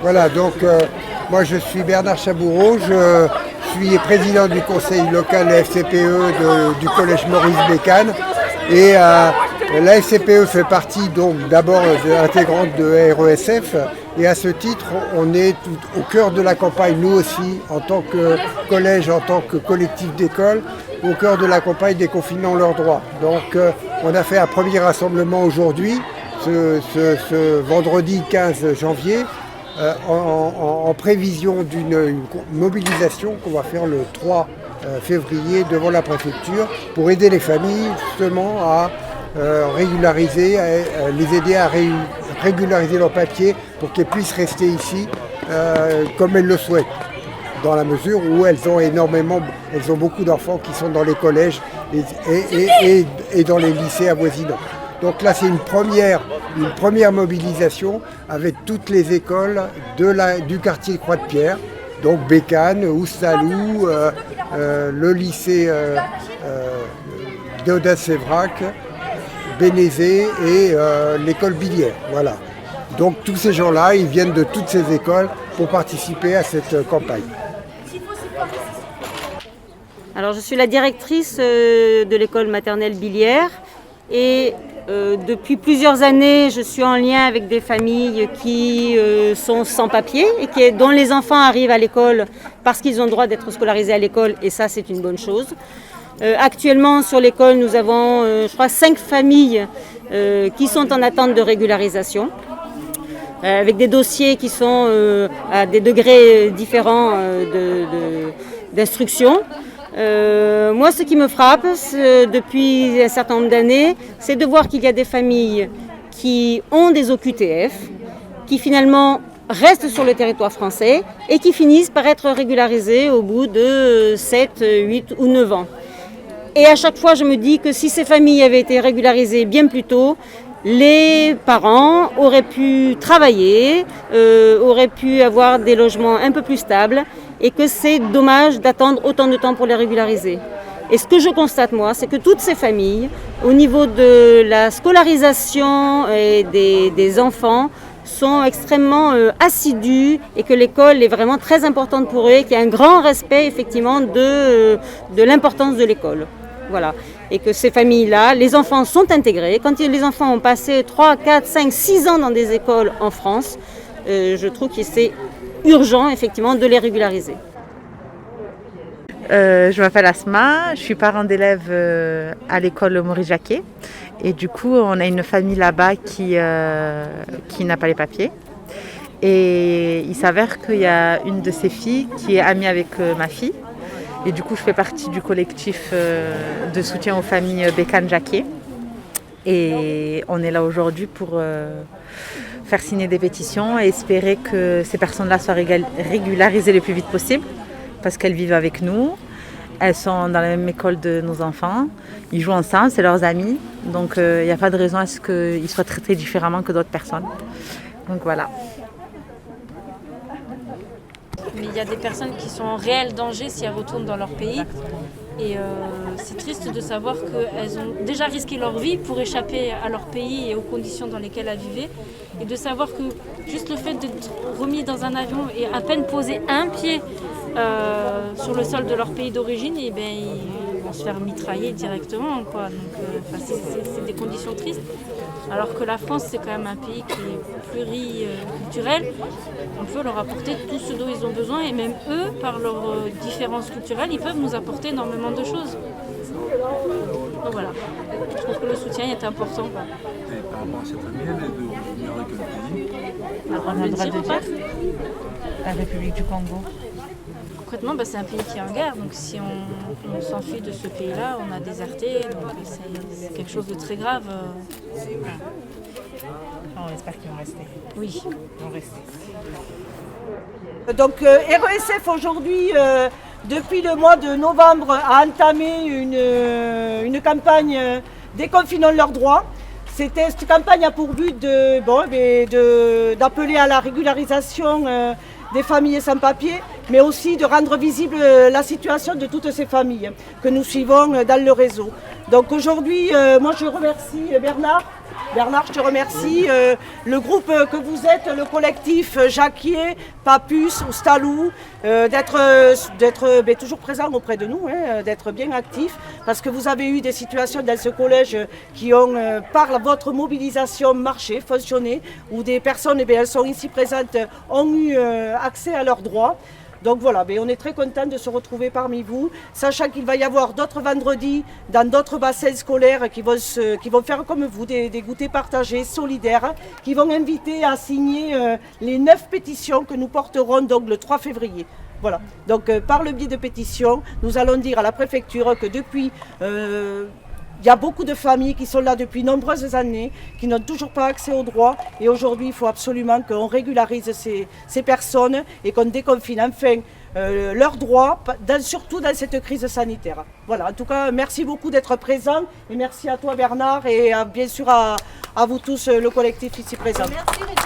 Voilà, donc moi je suis Bernard Chaboureau, je suis président du conseil local FCPE du collège Maurice Bécane. Et la FCPE fait partie donc d'abord intégrante de RESF. Et à ce titre, on est tout au cœur de la campagne, nous aussi, en tant que collège, en tant que collectif d'école, au cœur de la campagne des confinants leurs droits. Donc on a fait un premier rassemblement aujourd'hui, ce vendredi 15 janvier, en prévision d'une mobilisation qu'on va faire le 3 février devant la préfecture pour aider les familles justement à régulariser, les aider à régulariser leurs papiers pour qu'elles puissent rester ici comme elles le souhaitent, dans la mesure où elles ont beaucoup d'enfants qui sont dans les collèges et dans les lycées avoisinants. Donc là c'est une première mobilisation avec toutes les écoles du quartier Croix-de-Pierre, donc Bécane, Oustalou, le lycée Déodat-Sévrac, Bénézé et l'école Billière. Voilà. Donc tous ces gens-là, ils viennent de toutes ces écoles pour participer à cette campagne. Alors je suis la directrice de l'école maternelle Billière et depuis plusieurs années, je suis en lien avec des familles qui sont sans papier et dont les enfants arrivent à l'école parce qu'ils ont le droit d'être scolarisés à l'école et ça c'est une bonne chose. Actuellement sur l'école, nous avons je crois 5 familles qui sont en attente de régularisation avec des dossiers qui sont à des degrés différents d'instruction. Moi, ce qui me frappe depuis un certain nombre d'années, c'est de voir qu'il y a des familles qui ont des OQTF, qui finalement restent sur le territoire français et qui finissent par être régularisées au bout de 7, 8 ou 9 ans. Et à chaque fois, je me dis que si ces familles avaient été régularisées bien plus tôt, les parents auraient pu travailler, auraient pu avoir des logements un peu plus stables et que c'est dommage d'attendre autant de temps pour les régulariser. Et ce que je constate moi, c'est que toutes ces familles, au niveau de la scolarisation et des enfants, sont extrêmement assidus et que l'école est vraiment très importante pour eux et qu'il y a un grand respect effectivement de l'importance de l'école. Voilà. Et que ces familles-là, les enfants sont intégrés. Quand les enfants ont passé 3, 4, 5, 6 ans dans des écoles en France, je trouve que c'est urgent effectivement de les régulariser. Je m'appelle Asma, je suis parent d'élèves à l'école Maurice Jacquet et du coup on a une famille là-bas qui n'a pas les papiers et il s'avère qu'il y a une de ces filles qui est amie avec ma fille et du coup je fais partie du collectif de soutien aux familles Bécane-Jacquet et on est là aujourd'hui pour faire signer des pétitions et espérer que ces personnes-là soient régularisées le plus vite possible. Parce qu'elles vivent avec nous, elles sont dans la même école de nos enfants, ils jouent ensemble, c'est leurs amis, donc il n'y a pas de raison à ce qu'ils soient traités différemment que d'autres personnes. Donc voilà. Mais il y a des personnes qui sont en réel danger si elles retournent dans leur pays. Et c'est triste de savoir qu'elles ont déjà risqué leur vie pour échapper à leur pays et aux conditions dans lesquelles elles vivaient. Et de savoir que juste le fait d'être remis dans un avion et à peine poser un pied sur le sol de leur pays d'origine, et ben, ils vont se faire mitrailler directement, quoi. Donc, c'est des conditions tristes. Alors que la France, c'est quand même un pays qui est pluriculturel. On peut leur apporter tout ce dont ils ont besoin et même eux, par leurs différences culturelles, ils peuvent nous apporter énormément de choses. Donc voilà, je trouve que le soutien est important. Et par rapport à cette famille, elle est de quel pays? On a le droit de dire la République du Congo. Concrètement, c'est un pays qui est en guerre, donc si on s'enfuit de ce pays-là, on a déserté, donc c'est quelque chose de très grave. On espère qu'ils vont rester. Oui. Ils vont rester. Donc RESF aujourd'hui, depuis le mois de novembre, a entamé une campagne déconfinant leurs droits. Cette campagne a pour but d'appeler à la régularisation des familles sans papier, mais aussi de rendre visible la situation de toutes ces familles que nous suivons dans le réseau. Donc aujourd'hui, moi je remercie Bernard Bernard, je te remercie. Le groupe que vous êtes, le collectif Jacquier, Papus ou Stalou, d'être toujours présent auprès de nous, d'être bien actif, parce que vous avez eu des situations dans ce collège qui ont, par votre mobilisation, marché, fonctionné, où des personnes, elles sont ici présentes, ont eu accès à leurs droits. Donc voilà, on est très content de se retrouver parmi vous, sachant qu'il va y avoir d'autres vendredis dans d'autres bassins scolaires qui vont faire comme vous, des goûters partagés, solidaires, qui vont inviter à signer les 9 pétitions que nous porterons donc le 3 février. Voilà, donc par le biais de pétitions, nous allons dire à la préfecture que depuis... il y a beaucoup de familles qui sont là depuis nombreuses années, qui n'ont toujours pas accès aux droits. Et aujourd'hui, il faut absolument qu'on régularise ces personnes et qu'on déconfine enfin leurs droits, surtout dans cette crise sanitaire. Voilà, en tout cas, merci beaucoup d'être présents. Et merci à toi Bernard et bien sûr à vous tous, le collectif ici présent. Merci.